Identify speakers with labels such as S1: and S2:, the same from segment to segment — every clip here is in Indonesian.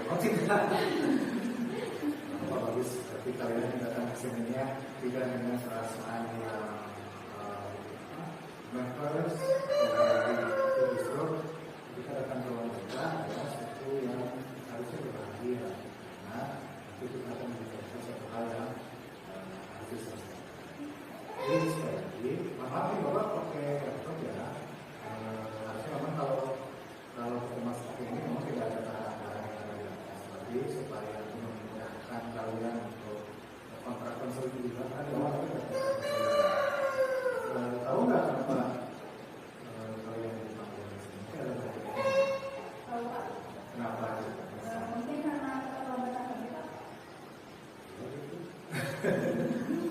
S1: Oh tidak. Bagus, tapi kalian yang datang ke sininya tidak dengan perasaan yang nervous, itu justru kita datang ke ruang kita adalah sesuatu yang harusnya berbahagia. Nah, itu kita akan menjadi satu hal yang harus selesai. Jadi sekali lagi, maaf nih bapak pakai laptop ya. Harusnya memang kalau kita masuk pakai ini memang tidak ada barang-barang yang ada di atas. Tapi supaya memudahkan kalian untuk kontrak konsol itu juga kan bawah itu tahu nggak kenapa kalian dipanggil di sini? Ada
S2: Tahu Pak.
S1: kenapa?
S2: Mungkin karena keterlambatan kami Pak.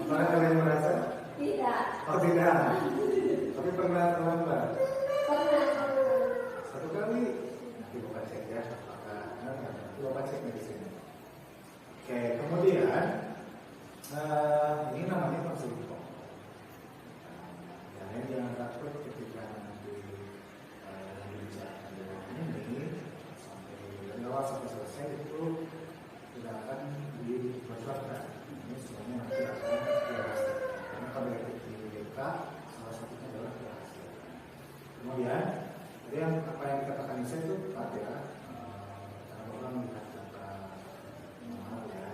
S1: Apakah kalian merasa?
S2: Tidak.
S1: Oh tidak. Tapi pernah terlambat?
S2: Pernah.
S1: Satu kali. Nanti bapak cek ya. Apakah nanti bapak cek di sini. Oke, kemudian ini namanya konseling. Kalian jangan takut ketika nanti dibicarakan dengan ini sampai dari awal sampai selesai itu tidak akan dibacakan. Ini semuanya nanti akan dirahasiakan. Karena pada DK salah satunya adalah dirahasiakan. Kemudian, jadi yang apa yang dikatakan saya itu tepat ya. Karena orang melihat kata maaf ya,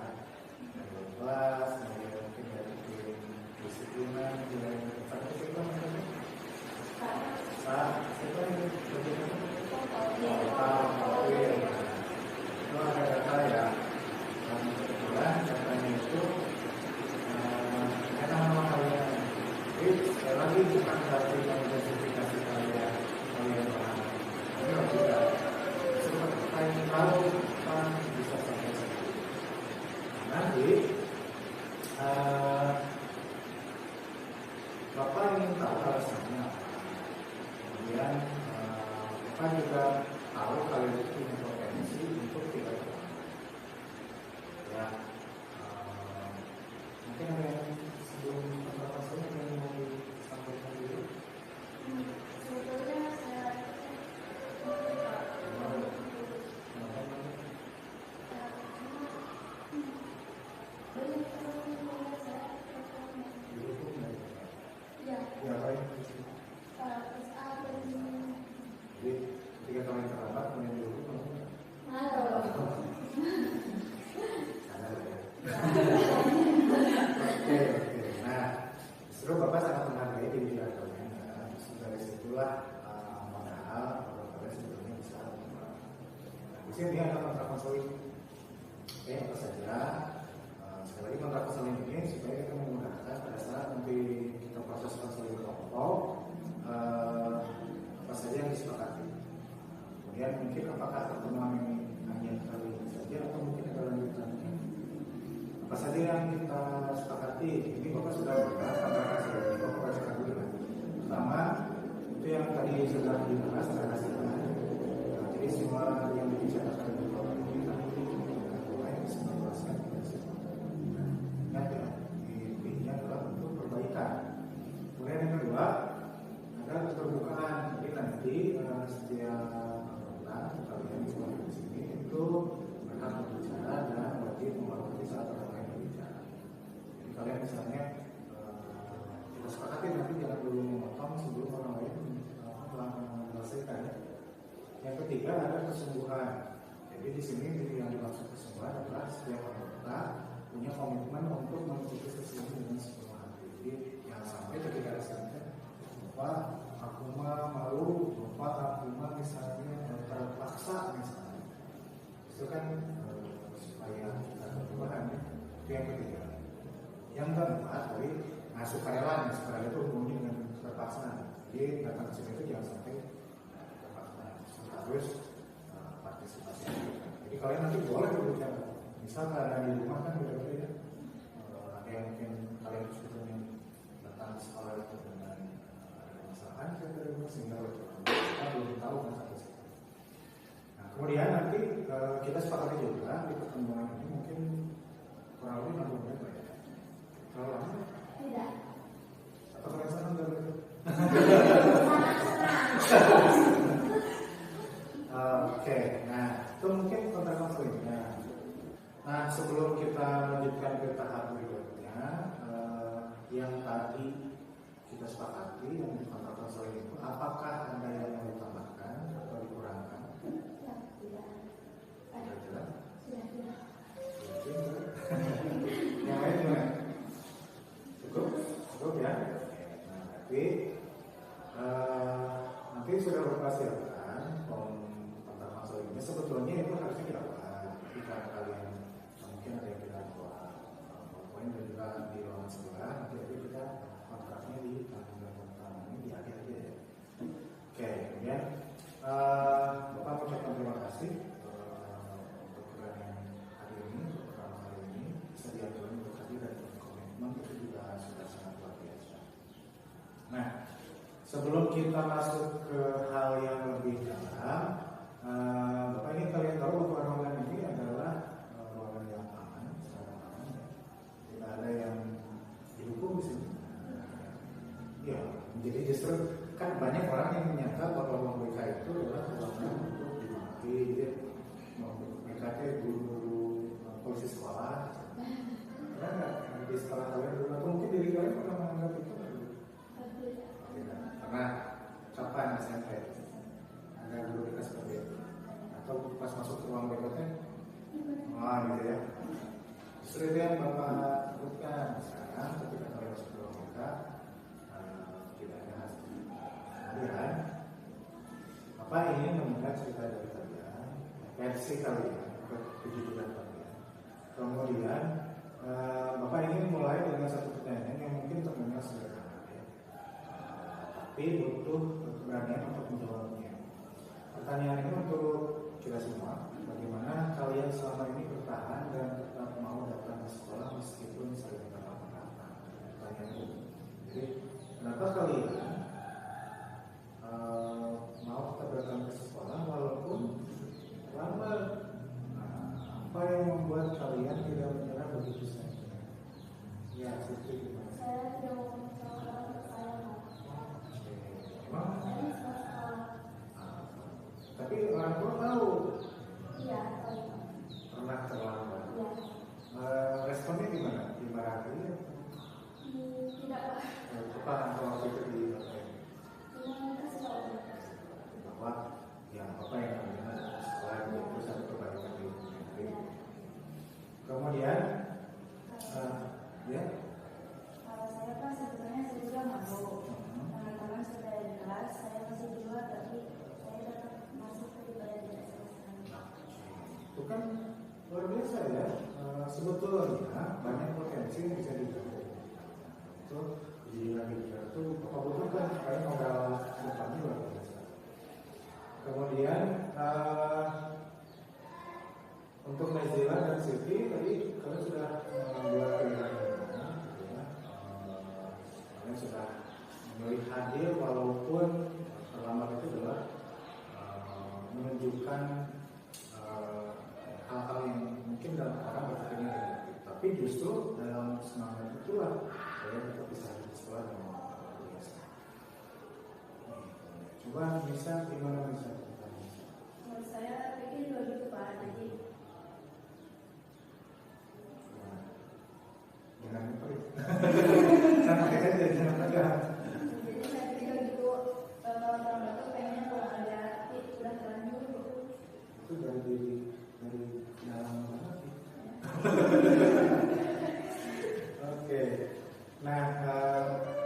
S1: dan bebas, kemudian mungkin dari disiplinan, dari satu kita menjadi kita ini itu ada data ya. Dan kebetulan datanya itu nama kalian. Jadi sekali lagi bukan berarti mengidentifikasi kalian paham. Ini tidak. Seperti kalian tahu kan bisa sampai sini. Nanti Bapak ingin tahu alasannya apa. Kemudian Bapak juga tahu kalian itu punya potensi untuk tidak terlambat. Ya, mungkin ada yang sebelum penerapan saya yang mau disampaikan dulu.
S2: Sebetulnya saya
S1: Ya, baik. Jadi ketika kalian terlambat, kalian dulu Oke. Nah, justru Bapak sangat menghargai diri kalian. Dari situlah modal kalau kalian sebetulnya bisa. Di sini ada kontrak konseling. Oke, apa saja. Sekali lagi kontrak konseling ini supaya kita memudahkan pada saat nanti kita proses konseling kelompok apa saja yang disepakati. Kemudian mungkin apakah pertemuan ini hanya kali ini saja atau mungkin ada lanjutannya. Apa saja yang kita sepakati? Ini Bapak sudah dibahas, apakah sudah Bapak bacakan dulu kan? Pertama, itu yang tadi sudah dibahas terhasilkan. Jadi semua yang dibicarakan di Bapak ini nanti mulai disebarluaskan kepada semua. Ingat ya, intinya adalah untuk perbaikan. Kemudian yang kedua, ada keterbukaan. Jadi nanti setiap anggota kalian semua di sini itu berhak berbicara dan wajib menghormati saat orang lain berbicara. Jadi kalian misalnya kita sepakati nanti jangan dulu memotong sebelum orang lain menyelesaikan. Yang ketiga ada kesungguhan. Jadi di sini yang dimaksud kesungguhan adalah setiap anggota punya komitmen untuk mengikuti sesuatu dengan sepenuh hati. Jadi jangan sampai ketika hasilnya Bapak aku mah malu, Bapak aku mah misalnya terpaksa misalnya. Itu kan supaya kita berperubahan ya. Itu yang ketiga. Yang keempat tadi sukarela, sukarela itu hubungi dengan terpaksa. Jadi datang ke sini itu jangan sampai terpaksa. Harus partisipasi. Jadi kalian nanti boleh berbicara. Misal keadaan di rumah kan beda-beda. Ada yang mungkin kalian sebetulnya datang ke sekolah itu dengan ada masalah sehingga kita belum tahu kan sampai situ. Nah, kemudian nanti kita sepakati juga di pertemuan ini mungkin kurang lebih 60 menit lah ya. Terlalu lama?
S2: tidak.
S1: Atau kalian senang nggak begitu? Oke, nah itu mungkin Nah, sebelum kita lanjutkan ke tahap berikutnya, yang tadi kita sepakati yang di kontrak konseling itu, apakah ada yang mau ditambahkan atau dikurangkan?
S2: Ya, tidak.
S1: Sudah jelas?
S2: Sudah tidak.
S1: Yang lain gimana? Cukup? Cukup ya? Nah, berarti nanti sudah berpersiapkan kontrak konseling ini. Sebetulnya itu harusnya dilakukan jika kalian mungkin ada yang tidak buat poin dan juga di ruangan sebelah, nanti kita kontraknya di tanggal pertama ini di akhir aja ya. Oke, kemudian Bapak mengucapkan terima kasih untuk keberanian hari ini, untuk pertama kali ini bisa diajukan untuk hadir dan komitmen itu juga sudah sangat luar biasa. Nah, sebelum kita masuk ke hal yang lebih dalam, Bapak ini kalian tahu bahwa ruangan ini adalah ruangan yang aman, sangat aman. Ya. Tidak ada yang dihukum di sini. Ya, jadi justru kan banyak orang yang menyangka bahwa ruang BK itu adalah ruangan untuk dimaki, jadi BK itu guru-guru polisi sekolah. Karena nggak di sekolah kalian dulu atau mungkin diri kalian pernah menganggap itu nggak dulu? Karena kapan SMP ada guru BK seperti itu? Atau pas masuk ke ruang BK nya? Wah gitu ya. Justru itu yang Bapak sebutkan sekarang ketika kalian masuk ke ruang BK tidak ada hasil. Kemudian Bapak ingin mendengar cerita dari kalian, versi kalian, kejujuran kalian. Kemudian Bapak ingin mulai dengan satu pertanyaan yang mungkin terdengar sederhana, ya. Tapi butuh keberanian untuk menjawabnya. Pertanyaan ini untuk kita semua. Bagaimana kalian selama ini bertahan dan tetap mau datang ke sekolah meskipun sering terlambat? Pertanyaan itu. Jadi, kenapa kalian mau tetap datang ke sekolah walaupun lambat? Apa yang membuat kalian tidak menyerah begitu saja? Ya, Siti gimana?
S2: Saya tidak mau mencoba untuk saya. Saya suka sekolah.
S1: Tapi orang tua tahu
S2: Iya, tahu.
S1: pernah terlambat.
S2: Iya.
S1: Responnya gimana? Dimarahi?
S2: Tidak, Pak.
S1: Apa waktu itu di
S2: Cuma kasih tahu.
S1: bahwa ya apa yang namanya sekolah itu satu kebaikan di negeri. Kemudian ya
S2: Kalau saya Pak sebetulnya saya juga mau. Teman-teman sudah di kelas, saya masih di luar, tapi saya tetap masuk ke ibadah tidak selesai.
S1: itu kan luar biasa ya. Sebetulnya banyak potensi yang bisa digali. Itu di lagi itu apa butuhkan kayak modal depannya luar biasa. Kemudian untuk Nazila dan Siti tadi kalian sudah membuat pilihan yang mana, gitu ya. Kalian sudah memilih hadir walaupun terlambat itu adalah menunjukkan hal-hal yang mungkin dalam orang berpikirnya negatif. Tapi justru dalam semangat itulah kalian tetap bisa hadir di sekolah dengan luar biasa. Coba bisa gimana bisa?
S2: Menurut saya pikir juga gitu Pak. Jadi
S1: Jangan pelit. Santai aja, jangan tegang.
S2: Jadi saya pikir gitu, kalau terlambat tuh pengennya kalau ada, tapi udah terlanjur.
S1: Itu dari dalam mana sih? Oke. Nah,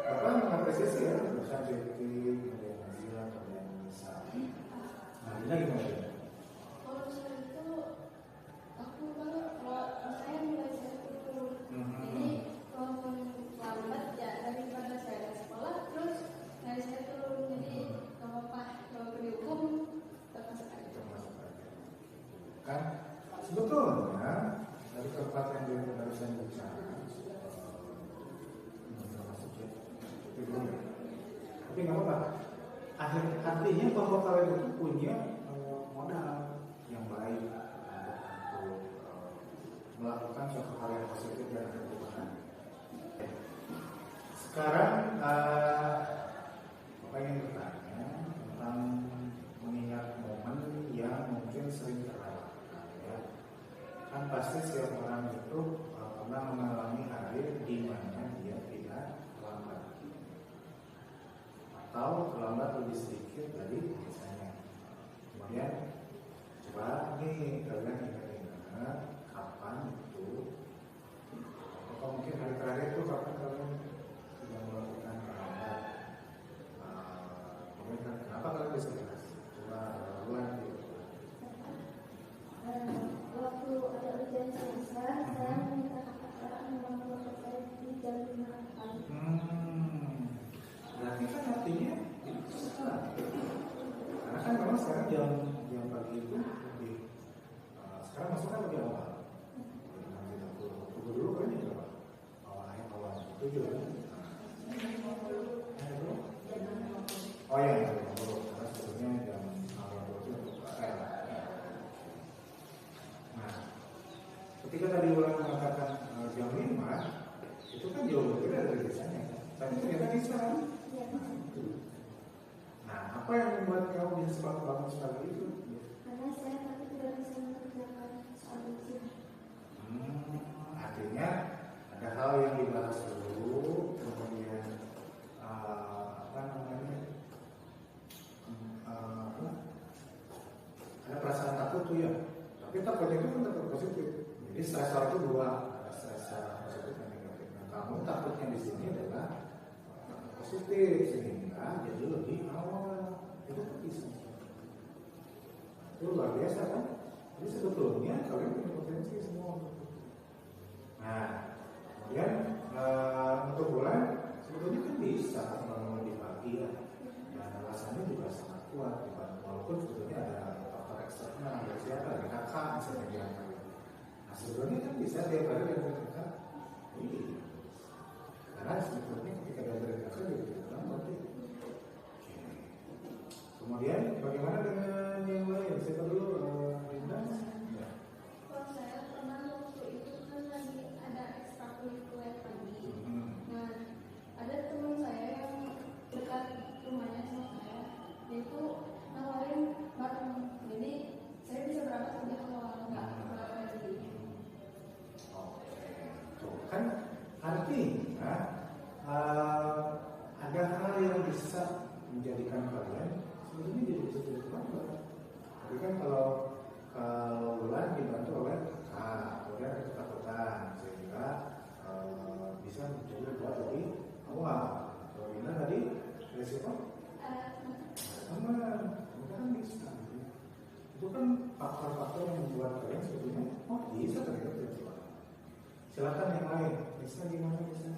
S1: Bapak mengapresiasi ya perusahaan JT, kemudian Nazila, kemudian Nisa. Nah, Nina gimana?
S2: Kalau saya itu, aku kalau saya mulai saya itu. Jadi kalau lambat ya daripada saya ke sekolah, terus dari saya turun. Jadi nggak apa-apa kalau dihukum termasuk aja.
S1: Kan sebetulnya dari tempat yang barusan bicara termasuk ya itu dulu ya. Tapi nggak apa-apa. Artinya bahwa kalian itu punya modal yang baik untuk melakukan suatu hal yang positif dan berperubahan. Sekarang Bapak ingin bertanya tentang mengingat momen yang mungkin sering terlewatkan ya. Kan pasti setiap orang itu pernah mengalami hari di mana dia tidak terlambat atau terlambat lebih sedikit dari biasanya. Kemudian coba nih kalian ingat-ingat kapan itu, atau mungkin hari terakhir itu kapan kalian sudah melakukan terlambat. Kemudian kenapa kalian bisa jelas? Coba bulan gitu.
S2: Waktu ada ujian selesai, saya minta kakak membantu saya di jam 5 pagi.
S1: Berarti kan artinya itu salah. Karena kan memang sekarang jam pagi itu lebih sekarang masuknya lebih awal. Tunggu dulu kan ya berapa? Awal 7 kan? Oh ya, karena sebetulnya jam awal 20 untuk KL. Nah, ketika tadi ulang mengatakan jam 5, itu kan jauh berbeda dari biasanya. Tapi ternyata bisa kan? Nah, apa yang membuat kamu bisa cepat bangun sekali itu?
S2: Karena saya tapi tidak bisa mengerjakan soal ujian.
S1: Artinya ada hal yang dibahas dulu, kemudian ada perasaan takut tuh ya. Tapi takutnya itu kan takut positif. Jadi stresor itu dua, ada stresor positif dan negatif. Nah, kamu takutnya di sini adalah positif sehingga jadi lebih awal. Itu bisa. Itu luar biasa kan? Jadi sebetulnya kalian punya potensi semua. Nah, kemudian untuk bulan sebetulnya kan bisa bangun lebih pagi ya. Dan alasannya juga sangat kuat, walaupun sebetulnya ada faktor eksternal dari siapa, dari kakak misalnya diangkat. Nah, sebetulnya kan bisa tiap hari dari kakak. Iya. Karena sebetulnya ketika dari kakak juga tidak lambat. Kemudian bagaimana dengan yang lain? Siapa dulu? Linda? Ya.
S2: Kalau saya pernah waktu itu kan lagi ada ekstrakurikuler pagi. Nah, ada teman saya yang dekat rumahnya sama saya, dia itu nawarin bareng. Jadi saya bisa berangkat kerja kalau nggak lagi.
S1: Oke, tuh kan artinya ada hal yang bisa menjadikan kalian sebetulnya jadi bisa terlambat. Tapi kan kalau bulan dibantu oleh kemudian ketakutan sehingga bisa mencoba buat lebih awal. Kalau Ina tadi resiko sama, kan bisa. Itu kan faktor-faktor yang membuat kalian sebetulnya bisa terlihat terjadi. Silakan yang lain. Bisa gimana bisa?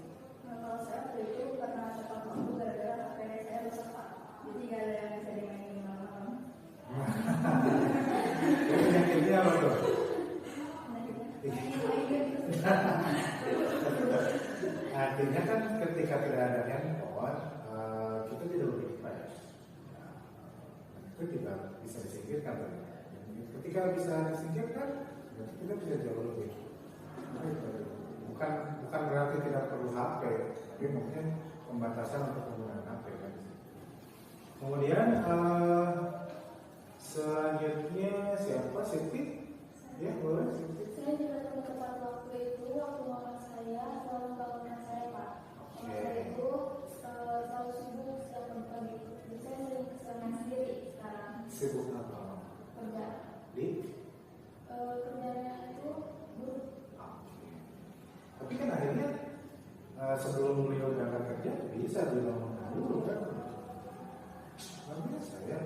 S2: Kalau saya waktu itu pernah cepat waktu gara-gara HP saya rusak Pak. Jadi gak ada yang bisa dimainin malam-malam.
S1: Penyakitnya apa tuh? Artinya kan ketika tidak ada handphone, kita jadi lebih fresh. Itu juga bisa disingkirkan. Ketika bisa disingkirkan, kita bisa jauh lebih. Bukan berarti tidak perlu HP, tapi mungkin pembatasan untuk penggunaan HP kan. Kemudian selanjutnya siapa? Siti? Ya boleh Siti.
S2: Saya juga tepat waktu itu waktu mama saya selalu bangunkan saya Pak. Mama saya itu selalu sibuk setiap pagi. Jadi saya sering kesenangan sendiri sekarang.
S1: Sibuk apa?
S2: Kerja.
S1: Di?
S2: Kerjanya itu buruk.
S1: Tapi kan akhirnya sebelum beliau berangkat kerja bisa dibangunkan dulu kan? Biasa ya.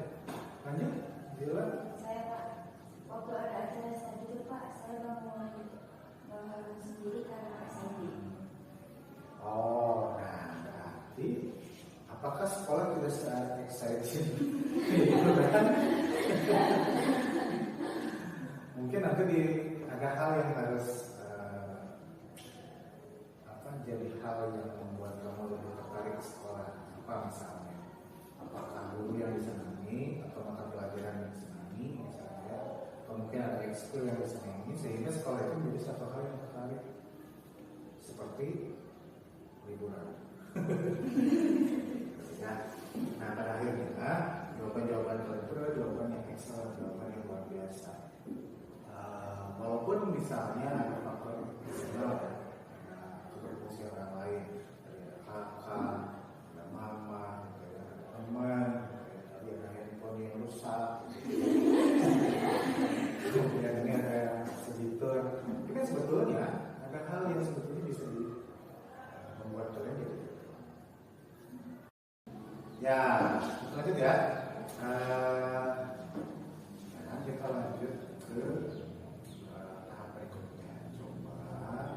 S1: Lanjut, Bila.
S2: Saya Pak, waktu ada acara saya itu Pak, saya bangun sendiri karena SID.
S1: Oh, nah berarti apakah sekolah tidak se-excited? Mungkin nanti ada hal yang harus jadi hal yang membuat kamu lebih tertarik ke sekolah. Apa misalnya? Apakah guru yang disenangi atau mata pelajaran yang disenangi misalnya? Atau mungkin ada ekskul yang disenangi sehingga sekolah itu menjadi satu hal yang tertarik seperti liburan. Nah pada akhirnya jawaban-jawaban itu adalah jawaban yang ekstra, jawaban yang luar biasa. Walaupun bisa misalnya ada faktor eksternal, berfungsi orang lain, ada kakak, ada mama, ada teman, ada handphone yang rusak, kemudian ini ada editor. Ini kan sebetulnya ada hal yang sebetulnya bisa membuat kalian jadi. Ya, lanjut ya. Kita lanjut ke tahap berikutnya. Coba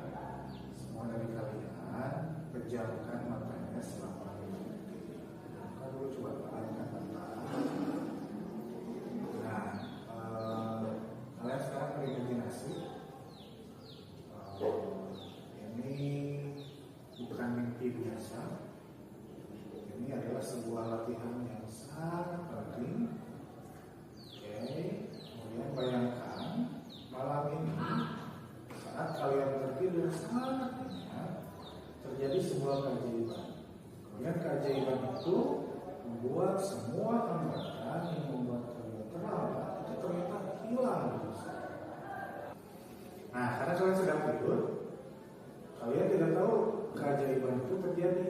S1: semua dari kalian pejamkan matanya selama 5 detik. Kalau dulu coba pejamkan mata. Nah, kalian sekarang berimajinasi. Ini bukan mimpi biasa. Ini adalah sebuah latihan yang sangat penting. Kemudian bayangkan malam ini saat kalian tertidur sangat nyenyak terjadi sebuah keajaiban. Kemudian keajaiban itu membuat semua hambatan yang membuat kalian terlambat itu ternyata hilang. Nah, karena kalian sedang tidur, kalian tidak tahu keajaiban itu terjadi.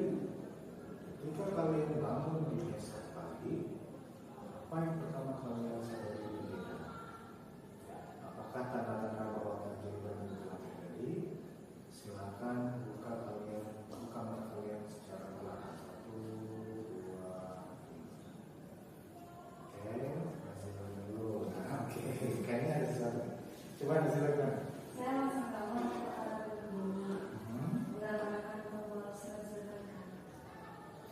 S1: Ketika kalian bangun di esok pagi, apa yang pertama kalian sadari? Apakah tanda-tanda bahwa keajaiban itu telah terjadi? Silakan buka mata kalian secara perlahan. 1, 2, 3. Oke, kasih dulu. Nah, oke, kayaknya ada sesuatu. Coba disilakan.
S2: Saya masih bangun menggunakan tombol silakan.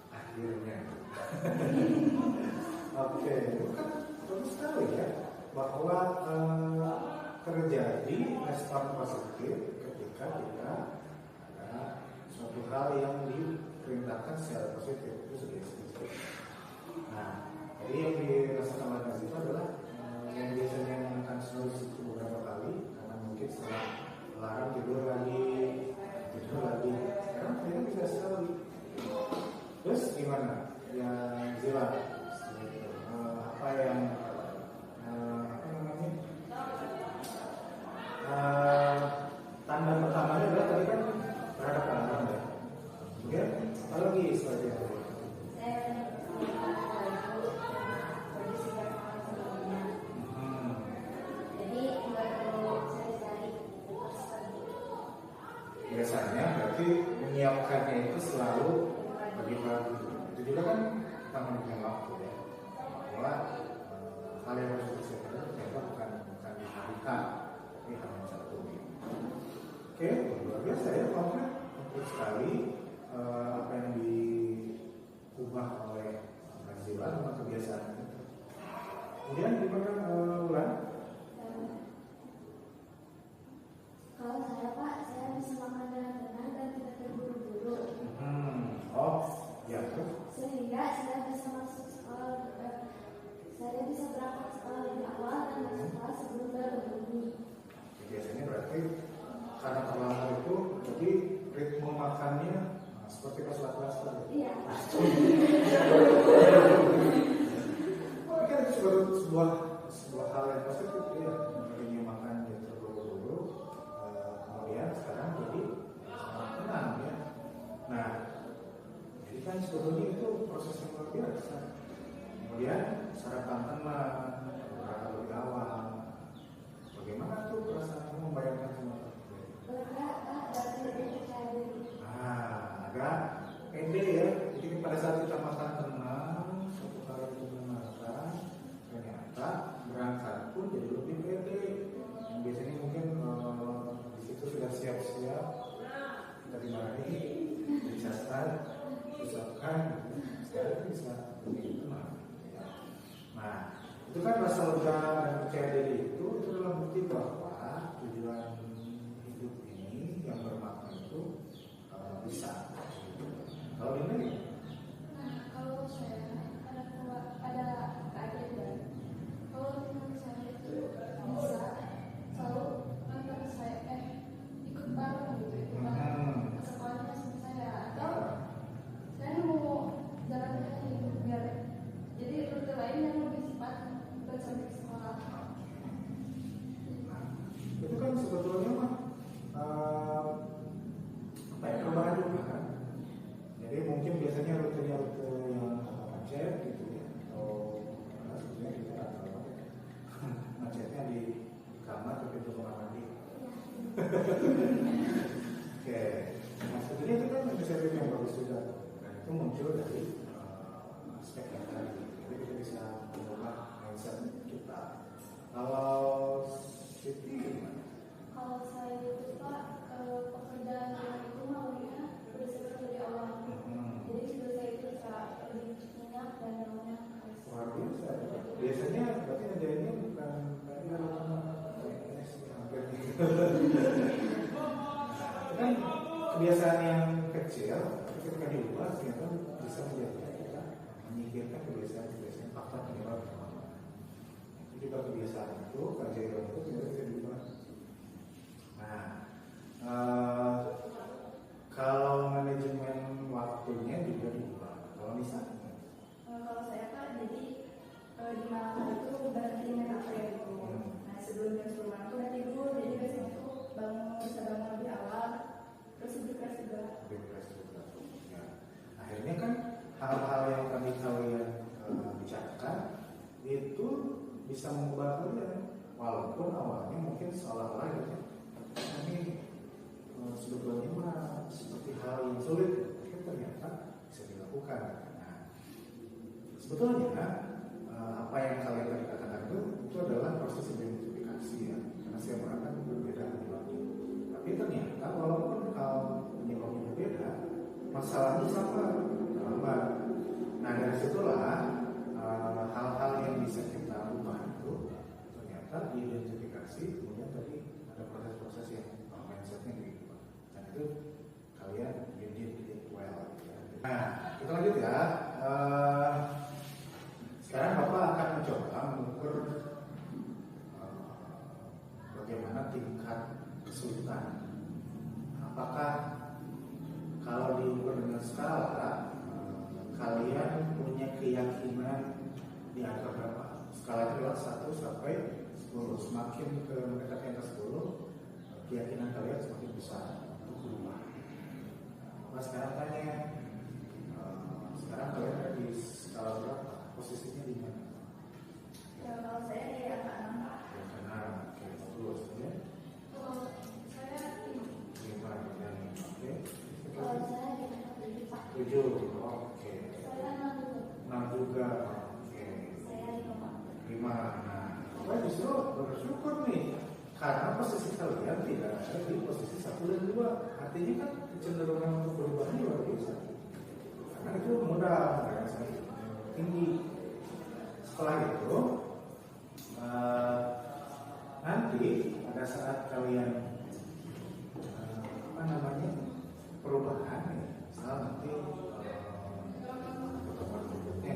S1: Akhirnya. Oke, itu kan bagus sekali ya bahwa terjadi respon positif ketika kita ada suatu hal yang diperintahkan secara positif itu sugesti. Nah, jadi yang dirasakan oleh Nazif adalah yang biasanya menggunakan solusi itu beberapa kali karena mungkin setelah larang tidur lagi. Sekarang ternyata bisa sekali. Terus gimana? Yang Zila, apa yang tanda pertamanya adalah tadi kan terhadap alam ya. Oke, apa lagi seperti itu? Biasanya berarti menyiapkannya itu selalu pagi-pagi. Itu juga kan kita menentukan waktu ya. Bahwa hal yang harus dipersiapkan ternyata bukan di hari K, tapi hanya satu. Oke, luar biasa ya konkret sekali apa yang diubah oleh Nazila sama kebiasaan itu. Kemudian gimana Ulan?
S2: Kalau saya Pak, saya bisa makan dengan tenang dan tidak terburu-buru.
S1: Oh, ya terus?
S2: Sehingga saya bisa masuk sekolah, saya bisa berangkat sekolah lebih awal dan masuk kelas sebelum bel berbunyi.
S1: Biasanya berarti karena terlambat itu, jadi ritme makannya seperti pas kelas tadi.
S2: Iya.
S1: Tapi kan itu sebuah hal yang positif ya. Tadinya makan dia terburu-buru, kemudian sekarang jadi sangat tenang ya. Nah, jadi kan sebetulnya itu proses yang luar biasa. Kemudian sarapan tenang, berangkat lebih awal. Bagaimana tuh perasaan membayangkan semua itu? Agak pede ya. Jadi pada saat kita makan tenang, suatu kali kita makan, ternyata berangkat pun jadi lebih pede. Yang biasanya mungkin di situ sudah siap-siap, kita dimarahi, dicatat, ucapkan, sekarang bisa lebih tenang. Nah, itu kan rasa lega dan percaya diri itu adalah bukti bahwa tujuan hidup ini yang bermakna itu bisa. Kalau ini?
S2: Nah, kalau saya ada keajaiban. Kalau teman saya itu bisa selalu antar saya ikut bareng gitu, ikut bareng ke sekolahnya sama saya. Atau saya mau jalan kaki biar jadi rute lain yang lebih cepat buat sampai ke sekolah.
S1: chatnya di kamar tapi di kamar mandi. Oke, nah sebetulnya itu kan inisiatif yang bagus juga, dan itu muncul dari aspek yang tadi. Jadi kita bisa mengubah mindset kita. Kalau Siti gimana?
S2: Kalau saya itu Pak, pekerjaan yang itu maunya berdasarkan dari awal. Jadi sudah saya itu bisa lebih minyak dan maunya.
S1: Luar biasa. Biasanya berarti ajarannya bukan dari PNS hampir gitu. Kan kebiasaan yang kecil ketika diubah ternyata bisa menjadi kita menyingkirkan kebiasaan faktor penyebab utama. Itu juga kebiasaan itu kajian itu tidak bisa diubah. Nah, kalau manajemen waktunya juga diubah. Kalau misalnya,
S2: Kalau saya Pak, jadi di malam hari itu berhenti main HP gitu. Nah sebelum jam 10 malam itu udah tidur, jadi biasanya tuh bisa bangun lebih awal, terus refresh juga.
S1: ya. Akhirnya kan hal-hal yang tadi kalian bicarakan itu bisa mengubah kalian, walaupun awalnya mungkin seolah-olah gitu. Ini sebetulnya mah seperti hal yang sulit, tapi ternyata bisa dilakukan. Nah, sebetulnya apa yang kalian tadi katakan itu adalah proses identifikasi ya, karena setiap orang kan berbeda penyebabnya. Tapi ternyata walaupun penyebabnya berbeda, masalahnya sama. Nah dari situlah hal-hal yang bisa kita ubah itu ternyata diidentifikasi, kemudian tadi ada proses-proses yang mindsetnya diubah. Dan itu kalian you did it well. Nah kita lanjut ya. Sekarang Bapak akan mencoba mengukur bagaimana tingkat kesulitan. Apakah kalau diukur dengan skala, kalian punya keyakinan di angka berapa? Skala itu adalah 1 sampai 10. Semakin ke mendekati angka 10, keyakinan kalian semakin besar untuk berubah. Nah, sekarang tanya, sekarang kalian ada di skala berapa? Posisinya di mana?
S2: Ya kalau saya di angka 6 Pak.
S1: Angka 6, oke, terus ya.
S2: Kalau saya
S1: 5 dan oke.
S2: kalau saya di angka 7 Pak.
S1: 7, oke.
S2: Saya 6 dulu.
S1: 6 juga, oke.
S2: Saya 5 Pak.
S1: 5. Nah, Bapak justru bersyukur nih, karena posisi kalian tidak ada di posisi 1 dan 2. Artinya kan kecenderungan untuk berubahnya luar biasa. Karena itu mudah, karena saya tinggi. Setelah itu, nanti pada saat kalian perubahan, misal nanti pertemuan berikutnya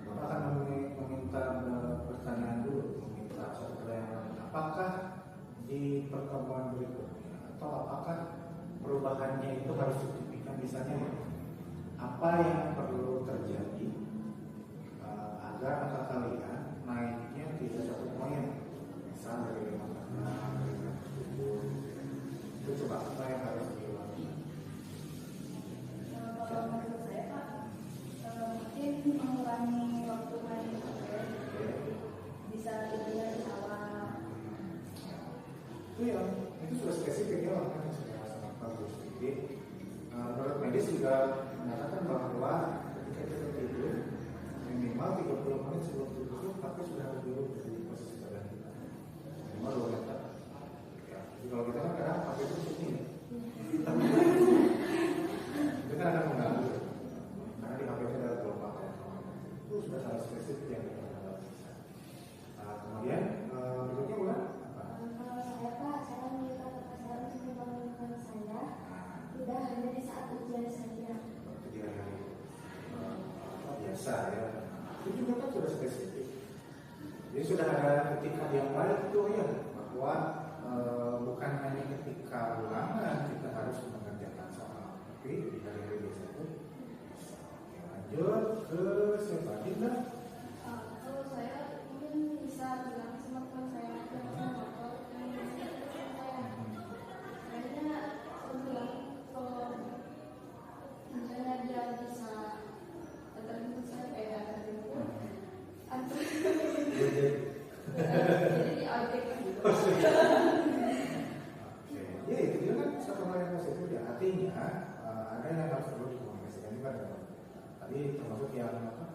S1: Bapak akan meminta pertanyaan dulu, meminta pertanyaan apakah di pertemuan berikutnya atau apakah perubahannya itu harus signifikan, misalnya apa yang perlu terjadi agar angka kalian naiknya tidak 1 poin, misal dari 5 itu coba apa yang harus diulangi?
S2: Kalau menurut saya Pak, mungkin mengurangi waktu main HP, bisa tidurnya di awal.
S1: Itu sudah spesifik ya, makanya sudah sangat bagus. Jadi menurut medis juga menyatakan bahwa ketika kita tidur minimal 30 menit sebelum tidur, tapi sudah harus dulu dari posisi badan kita minimal 2 meter. Ya, jadi kalau kita kan kadang pakai itu sini, itu kan akan mengganggu karena di HP itu ada gelombang itu sudah sangat spesifik yang kita bisa. Kemudian berikutnya ulang apa?
S2: Kalau saya Pak, saya meminta kepada untuk membangunkan saya tidak hanya di saat ujian saja.
S1: Jadi hari biasa ya. Itu juga kan sudah spesifik. Jadi sudah ada ketika yang baik itu ya, bahwa bukan hanya ketika ulangan kita harus mengerjakan soal, tapi di hari-hari biasa itu. Oke, lanjut ke siapa lagi dah?
S2: Kalau saya mungkin bisa bilang sama teman saya yang motor yang saya kayaknya saya bilang kalau misalnya dia bisa tertentu saya kayak tertentu
S1: Oke, ya itu dia kan satu hal yang positif ya. Artinya ada yang harus perlu dikomunikasikan juga dengan tadi termasuk yang apa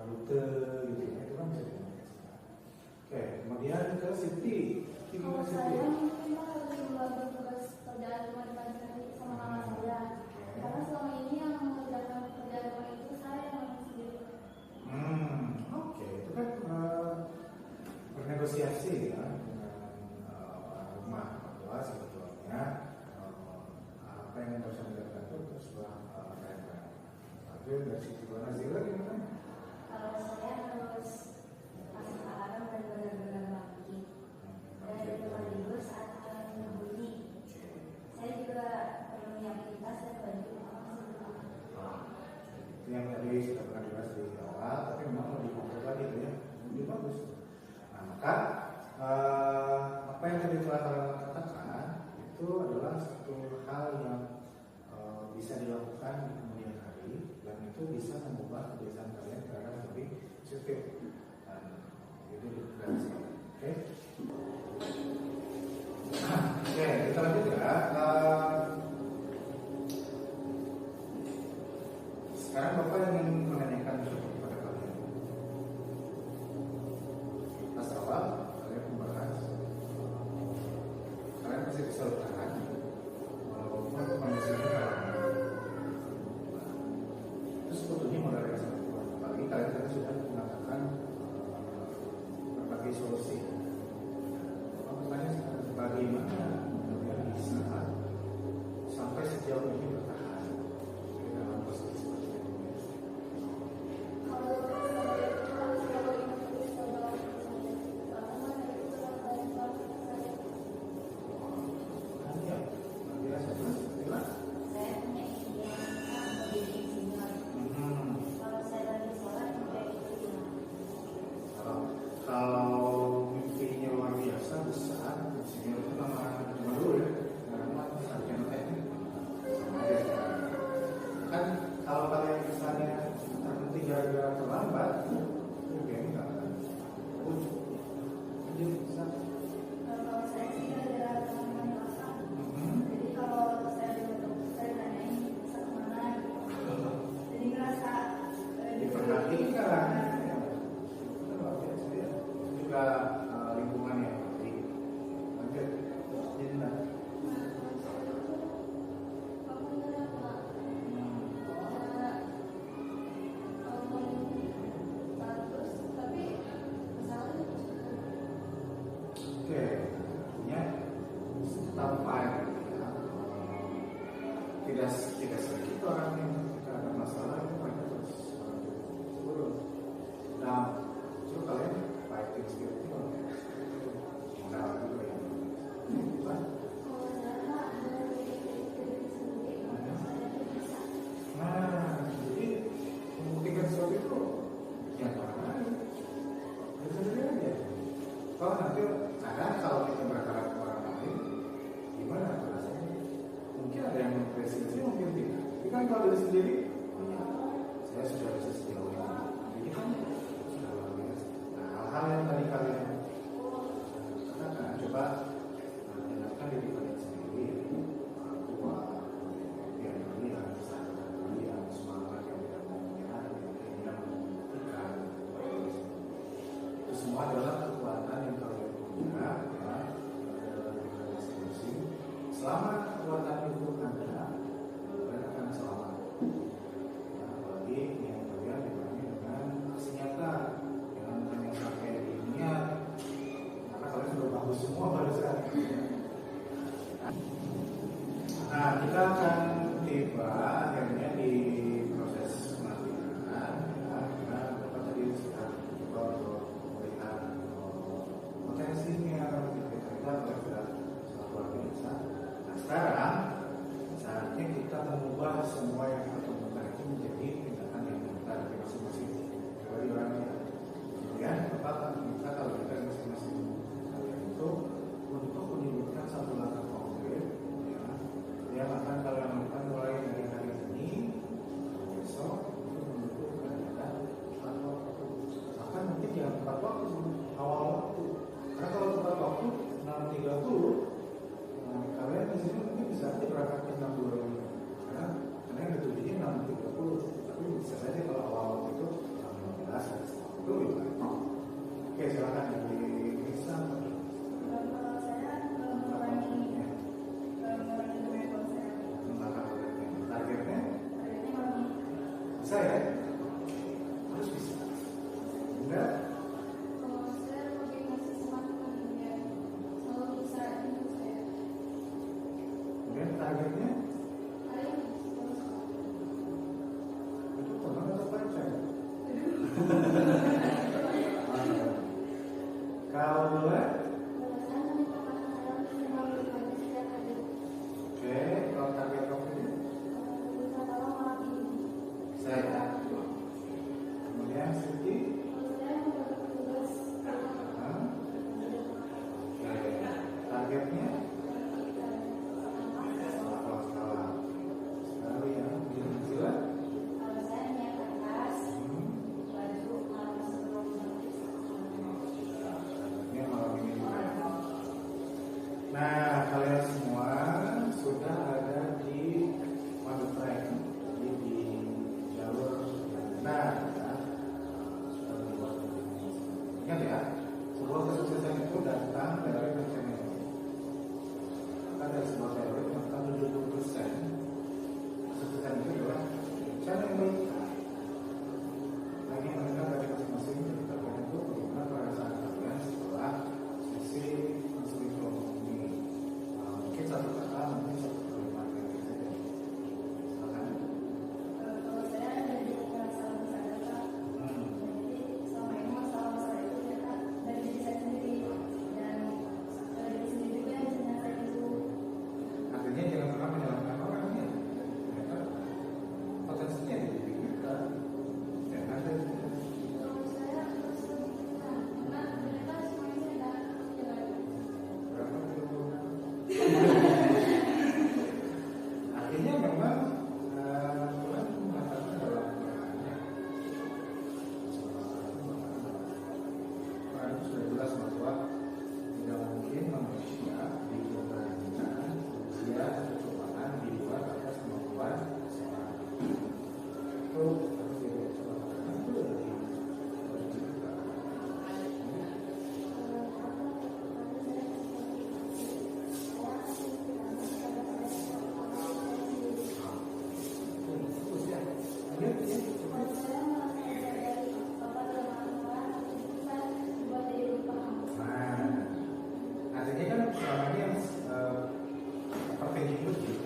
S1: rute gitu ya, itu kan bisa dikomunikasikan. Oke, kemudian ke Siti.
S2: Kalau saya mungkin Pak lebih membagi tugas kerjaan rumah dibandingkan sama kakak saya. Karena selama ini yang mengerjakan pekerjaan rumah itu saya yang sendiri.
S1: Oke, itu kan bernegosiasi ya dengan rumah bahwa sebetulnya apa yang harus dilakukan itu sebuah perintah. Tapi dari situ Nazila gimana?
S2: Kalau saya harus pasang alarm dan benar-benar pagi. Dan di tempat tidur saat alarmnya bunyi. Saya juga perlu menyiapkan tas dan baju.
S1: Itu yang tadi sudah pernah dibahas di awal, tapi memang lebih konkret lagi itu ya, lebih bagus. Nah, maka apa yang tadi telah katakan itu adalah satu hal yang bisa dilakukan di kemudian hari dan itu bisa mengubah kebiasaan kalian ke arah lebih positif. Dan itu dari sini. Oke. Oke, kita lanjut ya. Sekarang Bapak ingin menanyakan sesuatu kepada kalian. Pas awal kalian membahas, kalian pasti bisa bertahan walaupun kondisinya itu sebetulnya modal yang sangat kuat. Apalagi kalian tadi sudah mengatakan berbagai solusi. Makanya bagaimana kalian bisa sampai sejauh ini bertahan di dalam posisi seperti ini? Kalau mimpinya luar biasa besar, insinyur itu nama cuma dulu ya, nama sarjana teknik. Sama aja sekarang. Kan kalau kalian misalnya terhenti gara-gara terlambat, itu kayak enggak kan? Jadi bisa.
S2: Kalau saya sih gara-gara teman masak. Jadi kalau saya dibentuk, saya tanyain bisa kemana gitu. Jadi ngerasa
S1: diperhatikan. Juga lingkungan yang penting. Lanjut, Jinda. Oke, artinya tanpa tidak sedikit orang yang ketika ada masalah itu mereka terus turun. Nah, justru kalian fighting spirit itu modal juga ya. Nah, jadi membuktikan sesuatu itu yang orang lain itu sendiri aja. Kalau nanti kadang kalau kita berharap ke orang lain, gimana rasanya? Mungkin ada yang mempresiasi, mungkin tidak. Tapi kan kalau dari sendiri, saya sudah bisa sejauh ini. Jadi kan sudah luar biasa. Nah, hal-hal yang tadi kalian katakan, coba dengarkan diri kalian sendiri. Kuat, yang melihat, yang semangat, yang tidak mau menyerah, yang membuktikan. Itu semua adalah kekuatan yang kalian punya ya, masing-masing. Selama kekuatan itu ada, kalian akan selamat. Ya, apalagi yang kalian dibangun dengan aksi nyata, jangan hanya sampai di niat, karena kalian sudah bagus semua barusan. Nah, kita akan tiba akhirnya di proses pelatihan ya, karena Bapak tadi sudah coba untuk melihat potensinya kita sudah luar biasa. Nah, sekarang Ingat ya, sebuah kesuksesan itu datang dari rencana. Maka dari sebuah teori maka 70% kesuksesan itu adalah rencana yang baik. Lagi mendengar dari masing-masing terkait itu bagaimana perasaan kalian setelah sesi masuk ekonomi. Mungkin satu kata, mungkin satu kalimat yang saja. Silakan.
S2: Kalau saya dari perasaan saya Kak, jadi selama ini masalah-masalah itu ternyata dari diri saya sendiri dan dari diri sendiri juga yang ternyata itu.
S1: Artinya jangan pernah menyalahkan orang ya. Ternyata potensinya di diri kita. Dan ada
S2: Kalau saya terus berpikiran, karena ternyata semuanya saya dapat jalan.
S1: berapa kilo? Artinya memang Tuhan mengatakan dalam Qurannya, Quran itu sudah jelas bahwa tidak mungkin manusia diberikan ujian atau cobaan di luar atas kemampuan seorang. Itu harus dicoba itu dari kita. Terus ya, lanjut ya.
S2: Kalau saya merasa dari Bapak dan orang-orang itu saya buat jadi paham.
S1: Nah, artinya kan selama ini yang overthinking itu gitu.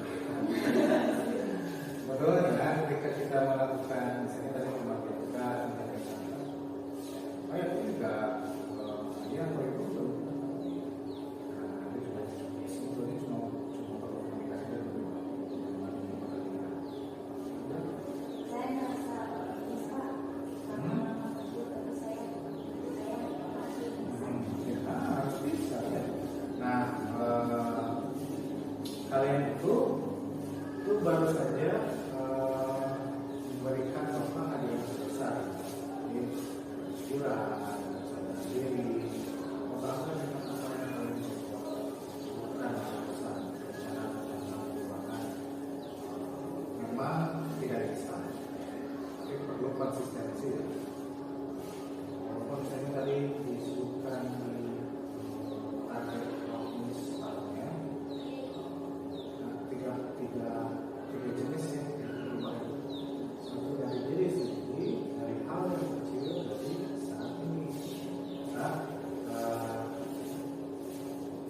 S1: Betul ya, ketika kita melakukan misalnya tadi pembagian intervensi, itu juga dia betul. Nah, itu juga sebetulnya cuma perlu komunikasi dan
S2: Saya merasa bisa karena memang tersebut tapi saya masih
S1: kita harus bisa ya. Nah, kalian itu baru saja memberikan contoh hadiah yang besar, jadi syukuran, sadar diri, membanggakan dengan apa yang kalian perbuat, bukan besar, rencana keuangan. Memang tidak bisa, tapi perlu konsistensi. Ya. Walaupun saya tadi disebutkan di target waktu setahunnya, tiga jenis ya, satu dari diri sendiri, dari hal yang kecil dari saat ini. Nah,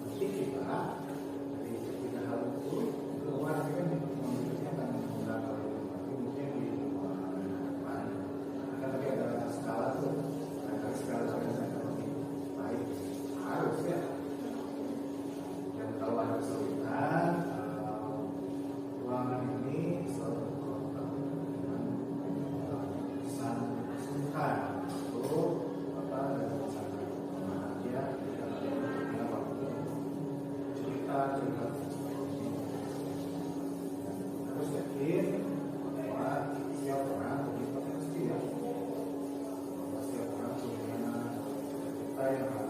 S1: nanti kita dari ketiga hal itu keluar kita memikirnya akan menggunakan hal itu, tapi mungkin di depan. Karena tadi ada skala tuh, ada skala organisasi baik harus ya. Dan kalau ada kesulitan, ruangan ini selalu dengan pesan sungkan untuk dan sangat bahagia kita punya waktu cerita harus yakin bahwa setiap orang punya potensi ya, bahwa setiap orang punya cerita yang